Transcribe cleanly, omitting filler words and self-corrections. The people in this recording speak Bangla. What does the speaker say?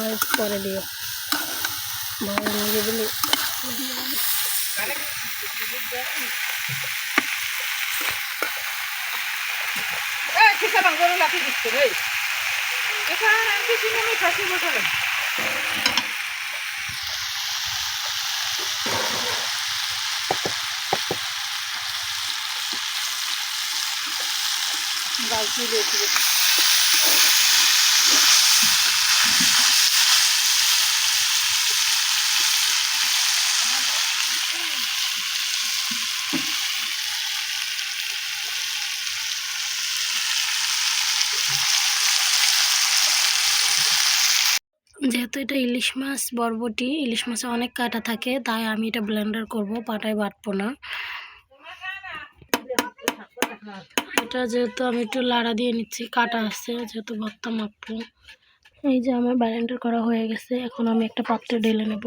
আর পরে দিও ভয় নিয়ে দিলে kita bang baru lagi gitu deh. Kita nanti sini nih kasih botol. Balti देखिए যেহেতু এটা ইলিশ মাছ বরবটি, ইলিশ মাছে অনেক কাঁটা থাকে, তাই আমি এটা ব্লেন্ডার করব, পাটায় বাটবো না। এটা যেহেতু আমি একটু লাড়া দিয়ে নিচ্ছি, কাঁটা আছে যেহেতু ভর্তা মাপবো। এই যে আমার ব্লেন্ডার করা হয়ে গেছে, এখন আমি একটা পাত্রে ঢেলে নেব।